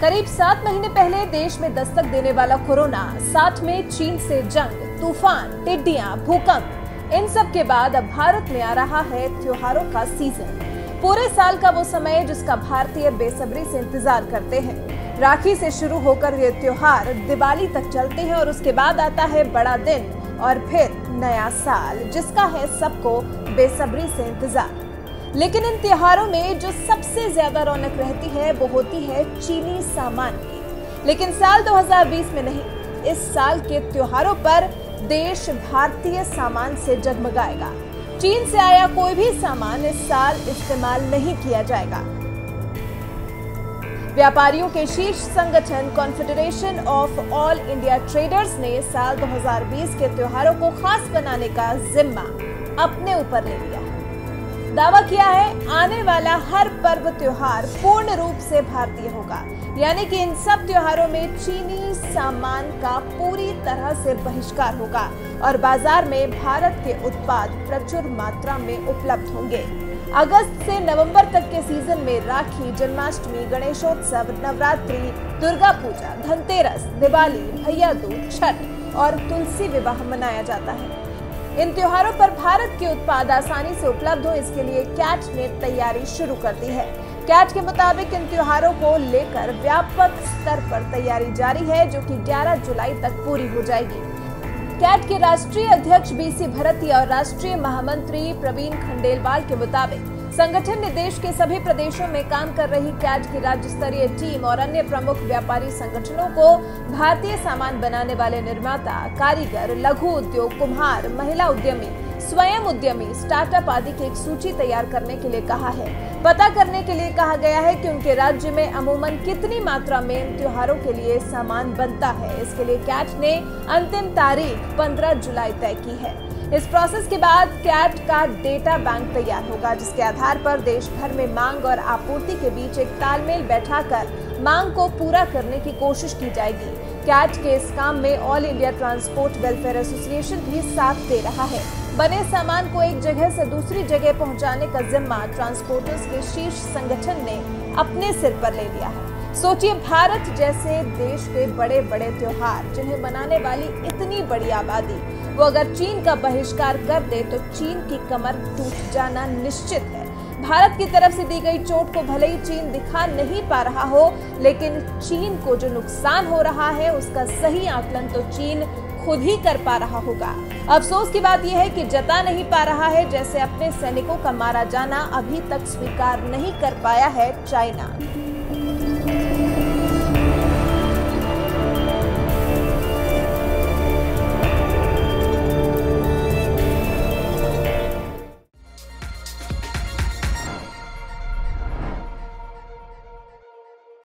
करीब 7 महीने पहले देश में दस्तक देने वाला कोरोना, साथ में चीन से जंग, तूफान, टिड्डियां, भूकंप, इन सब के बाद अब भारत में आ रहा है त्योहारों का सीजन। पूरे साल का वो समय जिसका भारतीय बेसब्री से इंतजार करते हैं। राखी से शुरू होकर ये त्योहार दिवाली तक चलते हैं और उसके बाद आता है बड़ा दिन और फिर नया साल, जिसका है सबको बेसब्री से इंतजार। लेकिन इन त्योहारों में जो सबसे ज्यादा रौनक रहती है वो होती है चीनी सामान की। लेकिन साल 2020 में नहीं, इस साल के त्योहारों पर देश भारतीय सामान से जगमगाएगा। चीन से आया कोई भी सामान इस साल इस्तेमाल नहीं किया जाएगा। व्यापारियों के शीर्ष संगठन confederation of all India traders ने साल 2020 के त्योहारों को खास बनाने का जिम्मा अपने ऊपर ले लिया है। दावा किया है आने वाला हर पर्व त्योहार पूर्ण रूप से भारतीय होगा, यानी कि इन सब त्योहारों में चीनी सामान का पूरी तरह से बहिष्कार होगा और बाजार में भारत के उत्पाद प्रचुर मात्रा में उपलब्ध होंगे। अगस्त से नवंबर तक के सीजन में राखी, जन्माष्टमी, गणेशोत्सव, नवरात्रि, दुर्गा पूजा, धनतेरस, दिवाली, भैया दूज, छठ और तुलसी विवाह मनाया जाता है। इन त्योहारों पर भारत के उत्पाद आसानी से उपलब्ध हो, इसके लिए कैट ने तैयारी शुरू कर दी है। कैट के मुताबिक इन त्योहारों को लेकर व्यापक स्तर पर तैयारी जारी है, जो कि 11 जुलाई तक पूरी हो जाएगी। कैट के राष्ट्रीय अध्यक्ष बीसी भरतिया और राष्ट्रीय महामंत्री प्रवीण खंडेलवाल के मुताबिक संगठन ने देश के सभी प्रदेशों में काम कर रही कैट की राज्य स्तरीय टीम और अन्य प्रमुख व्यापारी संगठनों को भारतीय सामान बनाने वाले निर्माता, कारीगर, लघु उद्योग, कुम्हार, महिला उद्यमी, स्वयं उद्यमी, स्टार्टअप आदि की एक सूची तैयार करने के लिए कहा है। पता करने के लिए कहा गया है कि उनके राज्य में अमूमन कितनी मात्रा में इन त्योहारों के लिए सामान बनता है। इसके लिए कैट ने अंतिम तारीख 15 जुलाई तय की है। इस प्रोसेस के बाद कैट का डेटा बैंक तैयार होगा, जिसके आधार पर देश भर में मांग और आपूर्ति के बीच एक तालमेल बैठाकर मांग को पूरा करने की कोशिश की जाएगी। कैट के इस काम में all India transport welfare association भी साथ दे रहा है। बने सामान को एक जगह से दूसरी जगह पहुंचाने का जिम्मा ट्रांसपोर्टर्स के शीर्ष संगठन ने अपने सिर पर ले लिया है। सोचिए, भारत जैसे देश के बड़े बड़े त्योहार जिन्हें मनाने वाली इतनी बड़ी आबादी, वो अगर चीन का बहिष्कार कर दे तो चीन की कमर टूट जाना निश्चित है। भारत की तरफ से दी गई चोट को भले ही चीन दिखा नहीं पा रहा हो, लेकिन चीन को जो नुकसान हो रहा है उसका सही आकलन तो चीन खुद ही कर पा रहा होगा। अफसोस की बात यह है कि जता नहीं पा रहा है, जैसे अपने सैनिकों का मारा जाना अभी तक स्वीकार नहीं कर पाया है चाइना।